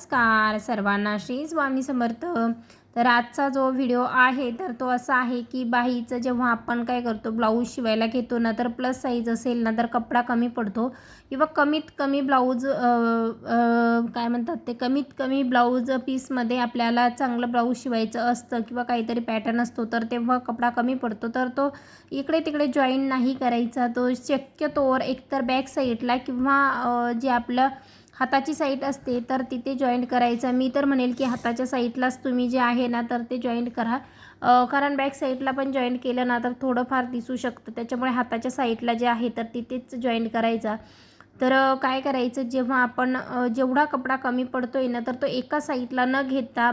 नमस्कार सर्वांना, श्री स्वामी समर्थ। तर आजचा जो व्हिडिओ आहे तर तो असा आहे की बाहीचं जेव्हा आपण काय करतो, ब्लाऊज शिवायला घेतो ना, तर प्लस साईज असेल ना तर कपडा कमी पडतो किंवा कमीत कमी ब्लाऊज काय म्हणतात ते, कमीत कमी ब्लाऊज पीसमध्ये आपल्याला चांगलं ब्लाऊज शिवायचं असतं किंवा काहीतरी पॅटर्न असतो, तर तेव्हा कपडा कमी पडतो, तर तो इकडे तिकडे जॉईंट नाही करायचा। तो शक्यतोवर एकतर बॅक साईडला किंवा जे आपलं हाताची साईड असते तर तिथे जॉईंट करायचा। मी तर म्हणेल की हाताच्या साईडलाच तुम्ही जे आहे ना तर ते जॉईंट करा, कारण बॅक साईडला पण जॉईंट केलं ना तर थोडंफार दिसू शकतं, त्याच्यामुळे हाताच्या साईडला जे आहे तर तिथेच जॉईंट करायचा। तर काय करायचं, जेव्हा आपण जेवढा कपडा कमी पडतो आहे ना तर तो एका साईडला न घेता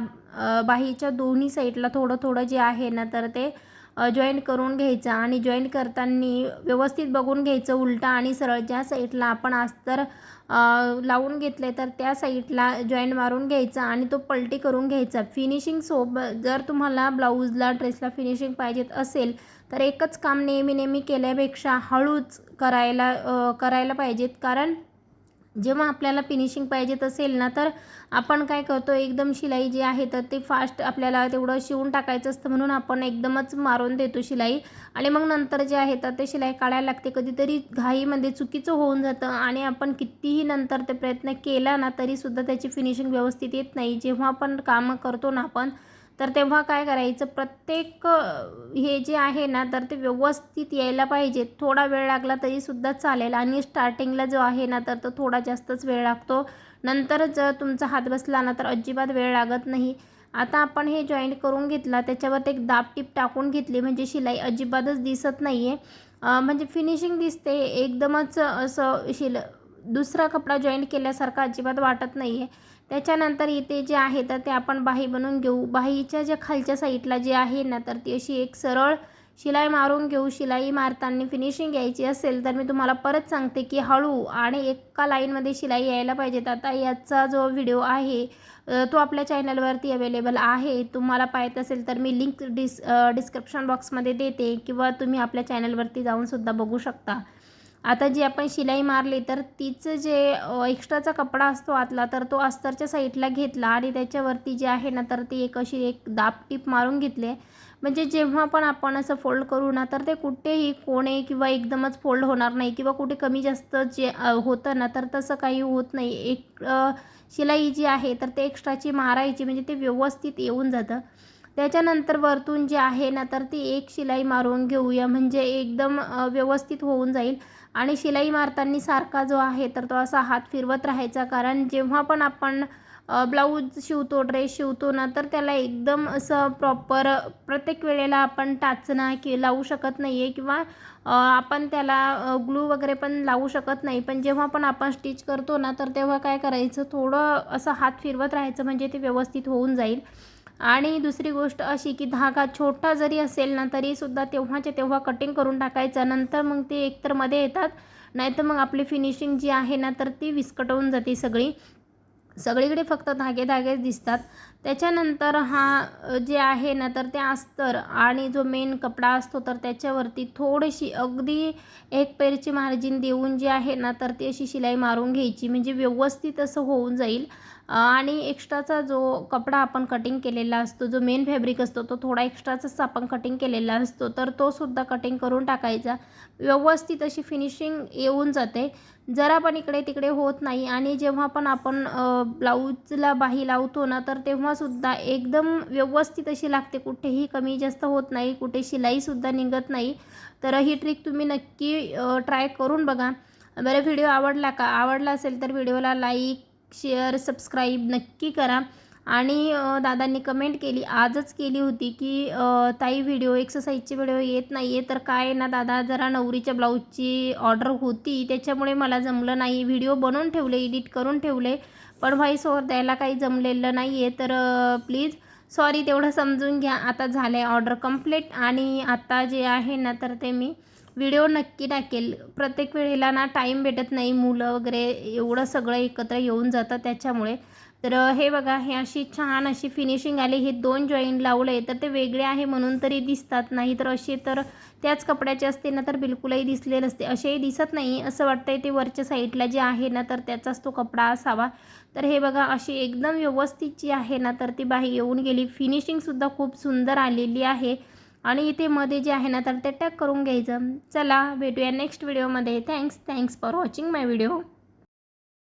बाहीच्या दोन्ही साईडला थोडं थोडं जे आहे ना तर ते जॉईंट करून घ्यायचं। आणि जॉईंट करताना व्यवस्थित बघून घ्यायचं, उलटा आणि सरळ ज्या साईडला आपण अस्तर लावून घेतले तर त्या साईडला जॉईंट मारून घ्यायचा आणि तो पलटी करून घ्यायचा। फिनिशिंग जर तुम्हाला ब्लाऊजला ड्रेसला फिनिशिंग पाहिजेत असेल तर एकच काम नेहमी नेहमी केल्यापेक्षा हळूच करायला पाहिजेत, कारण जेव्हा आपल्याला फिनिशिंग पाहिजेत असेल ना तर आपण काय करतो, एकदम शिलाई जी आहे तर ते फास्ट आपल्याला तेवढं शिवून टाकायचं असतं, म्हणून आपण एकदमच मारून देतो शिलाई आणि मग नंतर जे आहे तर ते शिलाई काढायला लागते। कधीतरी घाईमध्ये चुकीचं होऊन जातं आणि आपण कितीही नंतर ते प्रयत्न केला ना तरीसुद्धा त्याची फिनिशिंग व्यवस्थित येत नाही। जेव्हा आपण कामं करतो ना आपण, तर तेव्हा काय करायचं, प्रत्येक हे जे आहे ना तर ते व्यवस्थित यायला पाहिजे। थोडा वेळ लागला तरीसुद्धा चालेल आणि स्टार्टिंगला जो आहे ना तर तो थोडा जास्तच वेळ लागतो, नंतर जर तुमचा हात बसला ना तर अजिबात वेळ लागत नाही। आता आपण हे जॉईंट करून घेतला, त्याच्यावर एक दाब टीप टाकून घेतली म्हणजे शिलाई अजिबातच दिसत नाही आहे, म्हणजे फिनिशिंग दिसते एकदमच असं दुसरा कपडा जॉईंट केल्यासारखं अजिबात वाटत नाही आहे। त्याच्यानंतर इथे जे आहे तर ते आपण बाही बनवून घेऊ। बाहीच्या ज्या खालच्या साईडला जे आहे ना तर ती अशी एक सरळ शिलाई मारून घेऊ। शिलाई मारताना फिनिशिंग यायची असेल तर मी तुम्हाला परत सांगते की हळू आणि एका लाईनमध्ये शिलाई यायला पाहिजेत। आता याचा जो व्हिडिओ आहे तो आपल्या चॅनलवरती अवेलेबल आहे, तुम्हाला पाहायचं असेल तर मी लिंक डिस्क्रिप्शन बॉक्समध्ये देते किंवा तुम्ही आपल्या चॅनलवरती जाऊनसुद्धा बघू शकता। आता जी आपण शिलाई मारली तर तिचं जे एक्स्ट्राचा कपडा असतो आतला तर तो अस्तरच्या साईडला घेतला आणि त्याच्यावरती जे आहे ना तर ती एक दाब टीप मारून घेतले, म्हणजे जेव्हा पण आपण असं फोल्ड करू ना तर ते कुठेही कोणे किंवा एकदमच फोल्ड होणार नाही किंवा कुठे कमी जास्त जे होतं ना तर तसं काही होत नाही। शिलाई जी आहे तर ते एक्स्ट्राची मारायची म्हणजे ते व्यवस्थित येऊन जातं। त्याच्यानंतर वरतून जे आहे ना तर ती एक शिलाई मारून घेऊया, म्हणजे एकदम व्यवस्थित होऊन जाईल। आणि शिलाई मारताना सारखा जो आहे तर तो असा हात फिरवत राहायचा, कारण जेव्हा पण आपण ब्लाऊज शिवतो, ड्रेस शिवतो ना तर त्याला एकदम असं प्रॉपर प्रत्येक वेळेला आपण टाचना लावू शकत नाही आहे किंवा आपण त्याला ग्लू वगैरे पण लावू शकत नाही। पण जेव्हा पण आपण स्टिच करतो ना तर तेव्हा काय करायचं, थोडं असं हात फिरवत राहायचं म्हणजे ते व्यवस्थित होऊन जाईल। आणि दुसरी गोष्ट अशी की धागा छोटा जरी असेल ना तरीसुद्धा तेव्हाच्या तेव्हा कटिंग करून टाकायचं, नंतर मग ते एकतर मध्ये येतात, नाहीतर मग आपली फिनिशिंग जी आहे ना तर ती विस्कटवून जाते सगळीकडे फक्त धागेच दिसतात। त्याच्यानंतर जे आहे ना तर ते अस्तर आणि जो मेन कपडा असतो तर त्याच्यावरती थोडीशी अगदी एक पेरची मार्जिन देऊन जे आहे ना तर ती अशी शिलाई मारून घ्यायची, म्हणजे व्यवस्थित असं होऊन जाईल। आणि एक्स्ट्राचा जो कपडा आपण कटिंग केलेला असतो, जो मेन फॅब्रिक असतो तो थोडा एक्स्ट्राचाच आपण कटिंग केलेला असतो, तर तो सुद्धा कटिंग करून टाकायचा। व्यवस्थित अशी फिनिशिंग येऊन जाते, जरा पण इकडे तिकडे होत नाही। आणि जेव्हा पण आपण ब्लाऊजला बाही लावतो ना तर तेव्हासुद्धा एकदम व्यवस्थित अशी लागते, कुठेही कमी जास्त होत नाही, कुठे शिलाईसुद्धा निघत नाही। तर ही ट्रिक तुम्ही नक्की ट्राय करून बघा। बरं, व्हिडिओ आवडला असेल तर व्हिडिओला लाईक, शेअर, सबस्क्राईब नक्की करा। आणि दादांनी कमेंट केली, आजच केली होती की ताई व्हिडिओ एक्सरसाइजचे व्हिडिओ येत नाही आहे, तर काय ना दादा, जरा नवरीच्या ब्लाऊजची ऑर्डर होती त्याच्यामुळे मला जमलं नाही, व्हिडिओ बनवून ठेवले, एडिट करून ठेवले, पण व्हॉईस ओव्हर द्यायला काही जमलेलं नाही आहे, तर प्लीज सॉरी, तेवढं समजून घ्या। आता झालं आहे ऑर्डर कंप्लीट आणि आता जे आहे ना तर ते मी व्हिडिओ नक्की टाकेल। प्रत्येक वेळेला ना टाईम भेटत नाही, मुलं वगैरे एवढं सगळं एकत्र येऊन जातं त्याच्यामुळे, तर हे बघा, हे अशी छान अशी फिनिशिंग आली. हे 2 जॉईंट लावले तर ते वेगळे आहे म्हणून तरी दिसतात, नाही तर असे तर त्याच कपड्याचे असते ना तर बिलकुलही दिसले नसते. असेही दिसत नाही, असं वाटतंय ते वरच्या साईडला जे आहे ना तर त्याचाच तो कपडा असावा. तर हे बघा, अशी एकदम व्यवस्थित जी आहे ना तर ती बाही येऊन गेली. फिनिशिंगसुद्धा खूप सुंदर आलेली आहे आणि इथे मध्ये जे आहे ना तर ते टॅग करून घ्यायचं. चला भेटूया नेक्स्ट व्हिडिओमध्ये. Thanks for watching my video.